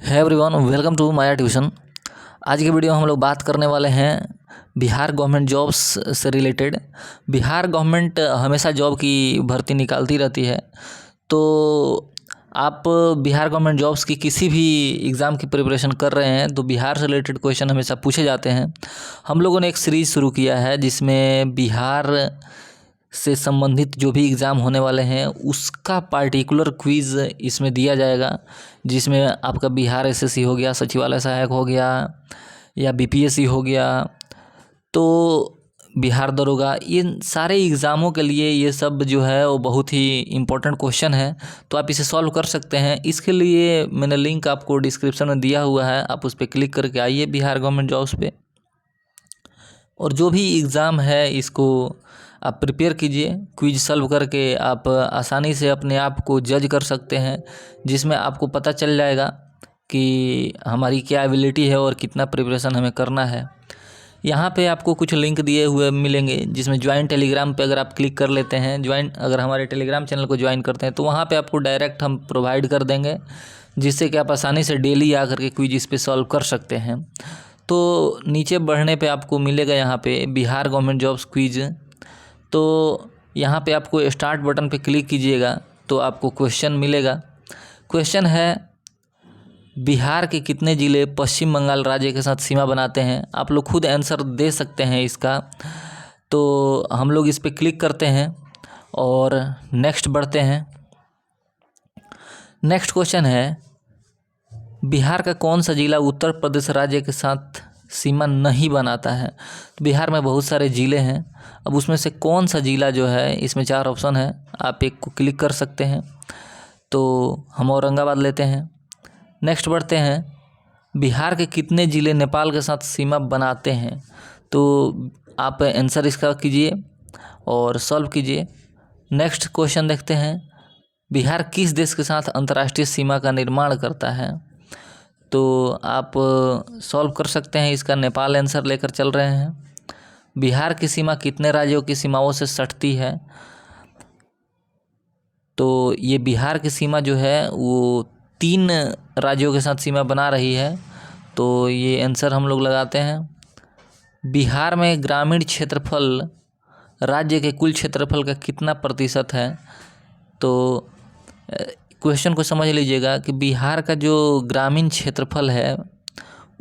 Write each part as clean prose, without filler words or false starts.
है everyone, welcome to Maya tuition. आज की वीडियो में हम लोग बात करने वाले हैं बिहार गवर्नमेंट जॉब्स से रिलेटेड। बिहार गवर्नमेंट हमेशा जॉब की भर्ती निकालती रहती है, तो आप बिहार गवर्नमेंट जॉब्स की किसी भी एग्ज़ाम की प्रिपरेशन कर रहे हैं तो बिहार से रिलेटेड क्वेश्चन हमेशा पूछे जाते हैं। हम लोगों ने एक सीरीज़ शुरू किया है जिसमें बिहार से संबंधित जो भी एग्ज़ाम होने वाले हैं उसका पार्टिकुलर क्विज़ इसमें दिया जाएगा, जिसमें आपका बिहार एसएससी हो गया, सचिवालय सहायक हो गया या बीपीएससी हो गया, तो बिहार दरोगा, इन सारे एग्ज़ामों के लिए ये सब जो है वो बहुत ही इम्पोर्टेंट क्वेश्चन है, तो आप इसे सॉल्व कर सकते हैं। इसके लिए मैंने लिंक आपको डिस्क्रिप्शन में दिया हुआ है, आप उस पर क्लिक करके आइए बिहार गवर्नमेंट जॉब्स पे, और जो भी एग्ज़ाम है इसको आप प्रिपेयर कीजिए। क्विज सॉल्व करके आप आसानी से अपने आप को जज कर सकते हैं, जिसमें आपको पता चल जाएगा कि हमारी क्या एबिलिटी है और कितना प्रिपरेशन हमें करना है। यहाँ पे आपको कुछ लिंक दिए हुए मिलेंगे, जिसमें ज्वाइन टेलीग्राम पे अगर आप क्लिक कर लेते हैं, अगर हमारे टेलीग्राम चैनल को ज्वाइन करते हैं तो वहाँ पे आपको डायरेक्ट हम प्रोवाइड कर देंगे, जिससे कि आप आसानी से डेली आकर के क्विज इस पे सॉल्व कर सकते हैं। तो नीचे बढ़ने पे आपको मिलेगा यहाँ पे बिहार गवर्नमेंट जॉब्स क्विज, तो यहाँ पे आपको स्टार्ट बटन पे क्लिक कीजिएगा तो आपको क्वेश्चन मिलेगा। क्वेश्चन है, बिहार के कितने ज़िले पश्चिम बंगाल राज्य के साथ सीमा बनाते हैं? आप लोग खुद आंसर दे सकते हैं इसका, तो हम लोग इस पे क्लिक करते हैं और नेक्स्ट बढ़ते हैं। नेक्स्ट क्वेश्चन है, बिहार का कौन सा ज़िला उत्तर प्रदेश राज्य के साथ सीमा नहीं बनाता है? तो बिहार में बहुत सारे ज़िले हैं, अब उसमें से कौन सा ज़िला जो है, इसमें 4 ऑप्शन है, आप एक को क्लिक कर सकते हैं। तो हम औरंगाबाद लेते हैं। नेक्स्ट बढ़ते हैं, बिहार के कितने ज़िले नेपाल के साथ सीमा बनाते हैं? तो आप आंसर इसका कीजिए और सॉल्व कीजिए। नेक्स्ट क्वेश्चन देखते हैं, बिहार किस देश के साथ अंतर्राष्ट्रीय सीमा का निर्माण करता है? तो आप सॉल्व कर सकते हैं इसका, नेपाल आंसर लेकर चल रहे हैं। बिहार की सीमा कितने राज्यों की सीमाओं से सटती है? तो ये बिहार की सीमा जो है वो 3 राज्यों के साथ सीमा बना रही है, तो ये आंसर हम लोग लगाते हैं। बिहार में ग्रामीण क्षेत्रफल राज्य के कुल क्षेत्रफल का कितना प्रतिशत है? तो क्वेश्चन को समझ लीजिएगा कि बिहार का जो ग्रामीण क्षेत्रफल है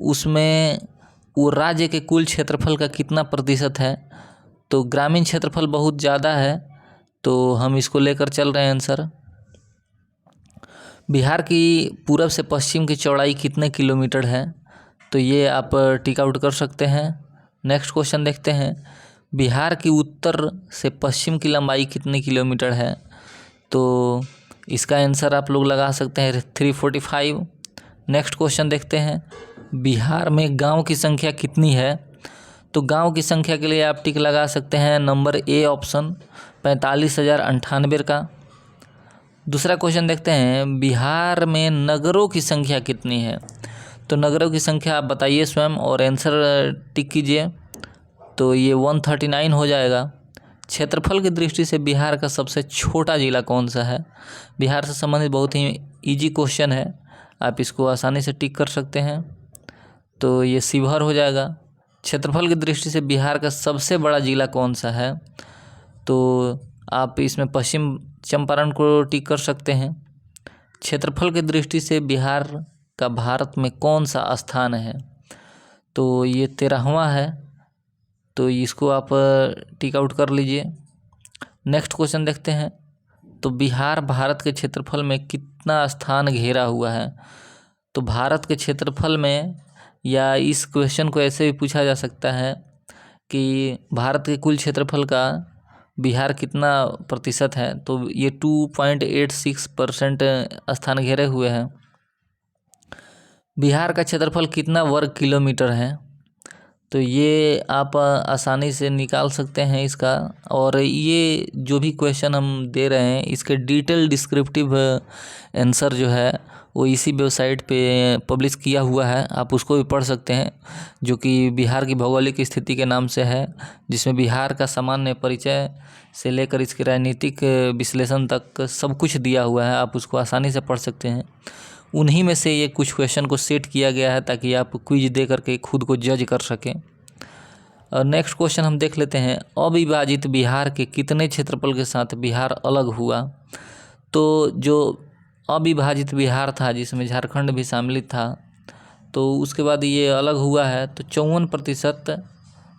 उसमें वो राज्य के कुल क्षेत्रफल का कितना प्रतिशत है। तो ग्रामीण क्षेत्रफल बहुत ज़्यादा है, तो हम इसको लेकर चल रहे हैं आंसर। बिहार की पूरब से पश्चिम की चौड़ाई कितने किलोमीटर है? तो ये आप टिक आउट कर सकते हैं। नेक्स्ट क्वेश्चन देखते हैं, बिहार की उत्तर से पश्चिम की लंबाई कितने किलोमीटर है? तो इसका आंसर आप लोग लगा सकते हैं 345। नेक्स्ट क्वेश्चन देखते हैं, बिहार में गांव की संख्या कितनी है? तो गांव की संख्या के लिए आप टिक लगा सकते हैं नंबर ए ऑप्शन 45,098 का। दूसरा क्वेश्चन देखते हैं, बिहार में नगरों की संख्या कितनी है? तो नगरों की संख्या आप बताइए स्वयं और आंसर टिक कीजिए, तो ये 139 हो जाएगा। क्षेत्रफल की दृष्टि से बिहार का सबसे छोटा ज़िला कौन सा है? बिहार से संबंधित बहुत ही इजी क्वेश्चन है, आप इसको आसानी से टिक कर सकते हैं, तो ये शिवहर हो जाएगा। क्षेत्रफल की दृष्टि से बिहार का सबसे बड़ा ज़िला कौन सा है? तो आप इसमें पश्चिम चंपारण को टिक कर सकते हैं। क्षेत्रफल की दृष्टि से बिहार का भारत में कौन सा स्थान है? तो ये 13वां है, तो इसको आप टिक आउट कर लीजिए। नेक्स्ट क्वेश्चन देखते हैं, तो बिहार भारत के क्षेत्रफल में कितना स्थान घेरा हुआ है? तो भारत के क्षेत्रफल में, या इस क्वेश्चन को ऐसे भी पूछा जा सकता है कि भारत के कुल क्षेत्रफल का बिहार कितना प्रतिशत है? तो ये 2.86% स्थान घेरे हुए हैं। बिहार का क्षेत्रफल कितना वर्ग किलोमीटर है? तो ये आप आसानी से निकाल सकते हैं इसका, और ये जो भी क्वेश्चन हम दे रहे हैं इसके डिटेल डिस्क्रिप्टिव आंसर जो है वो इसी वेबसाइट पे पब्लिश किया हुआ है, आप उसको भी पढ़ सकते हैं, जो कि बिहार की भौगोलिक स्थिति के नाम से है, जिसमें बिहार का सामान्य परिचय से लेकर इसके राजनीतिक विश्लेषण तक सब कुछ दिया हुआ है, आप उसको आसानी से पढ़ सकते हैं। उन्हीं में से ये कुछ क्वेश्चन को सेट किया गया है ताकि आप क्विज दे करके खुद को जज कर सकें। और नेक्स्ट क्वेश्चन हम देख लेते हैं, अविभाजित बिहार के कितने क्षेत्रफल के साथ बिहार अलग हुआ। तो जो अविभाजित बिहार था जिसमें झारखंड भी शामिल था, तो उसके बाद ये अलग हुआ है, तो 54%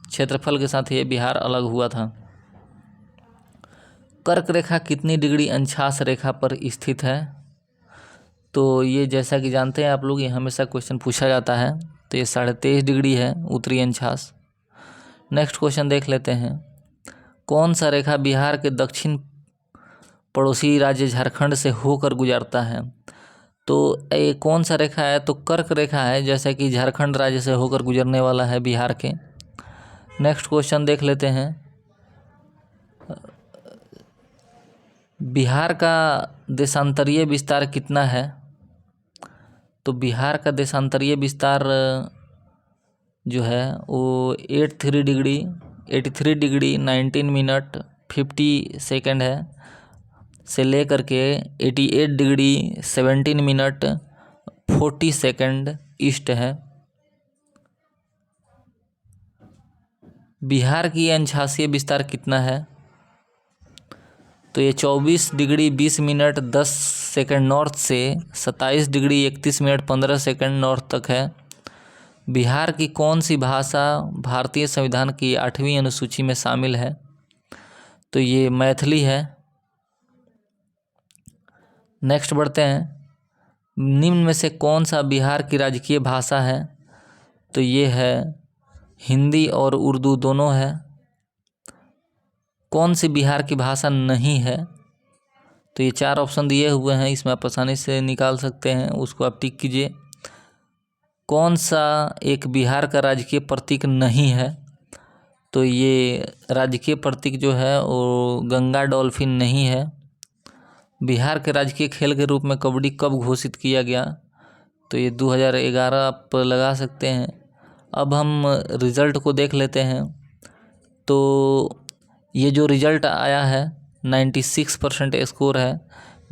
क्षेत्रफल के साथ ये बिहार अलग हुआ था। कर्क रेखा कितनी डिग्री अंशास रेखा पर स्थित है। तो ये जैसा कि जानते हैं आप लोग, ये हमेशा क्वेश्चन पूछा जाता है, तो ये 23.5 डिग्री है उत्तरी अंशास। नेक्स्ट क्वेश्चन देख लेते हैं, कौन सा रेखा बिहार के दक्षिण पड़ोसी राज्य झारखंड से होकर गुजरता है। तो ये कौन सा रेखा है, तो कर्क रेखा है, जैसा कि झारखंड राज्य से होकर गुजरने वाला है बिहार के। नेक्स्ट क्वेश्चन देख लेते हैं, बिहार का देशांतरीय विस्तार कितना है। तो बिहार का देशांतरीय विस्तार जो है वो 83 डिग्री 19 मिनट 50 सेकंड है, से लेकर के 88 डिग्री 17 मिनट 40 सेकंड ईस्ट है। बिहार की अंशासीय विस्तार कितना है, तो ये 24 डिग्री 20 मिनट 10 सेकंड नॉर्थ से 27 डिग्री 31 मिनट 15 सेकंड नॉर्थ तक है। बिहार की कौन सी भाषा भारतीय संविधान की 8वीं अनुसूची में शामिल है। तो ये मैथिली है। नेक्स्ट बढ़ते हैं, निम्न में से कौन सा बिहार की राजकीय भाषा है। तो ये है हिंदी और उर्दू दोनों है। कौन सी बिहार की भाषा नहीं है। तो ये 4 ऑप्शन दिए हुए हैं, इसमें आप आसानी से निकाल सकते हैं, उसको आप टिक कीजिए। कौन सा एक बिहार का राजकीय प्रतीक नहीं है। तो ये राजकीय प्रतीक जो है वो गंगा डॉल्फिन नहीं है। बिहार के राजकीय खेल के रूप में कबड्डी कब घोषित किया गया। तो ये 2011 आप लगा सकते हैं। अब हम रिज़ल्ट को देख लेते हैं। तो ये जो रिज़ल्ट आया है 96% स्कोर है,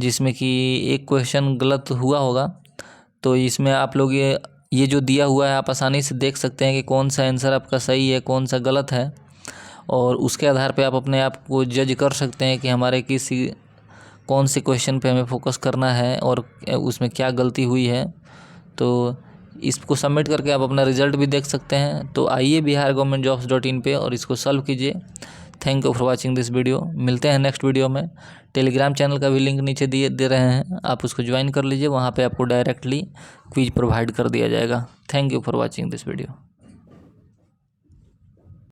जिसमें कि एक क्वेश्चन गलत हुआ होगा। तो इसमें आप लोग ये जो दिया हुआ है आप आसानी से देख सकते हैं कि कौन सा आंसर आपका सही है कौन सा गलत है, और उसके आधार पे आप अपने आप को जज कर सकते हैं कि हमारे कौन से क्वेश्चन पे हमें फोकस करना है और उसमें क्या गलती हुई है। तो इसको सबमिट करके आप अपना रिज़ल्ट भी देख सकते हैं। तो आइए bihargovernmentjobs.in पे और इसको सॉल्व कीजिए। Thank you for watching this video. मिलते हैं नेक्स्ट वीडियो में। टेलीग्राम चैनल का भी लिंक नीचे दे रहे हैं, आप उसको ज्वाइन कर लीजिए, वहाँ पे आपको डायरेक्टली क्विज प्रोवाइड कर दिया जाएगा। Thank you for watching this video.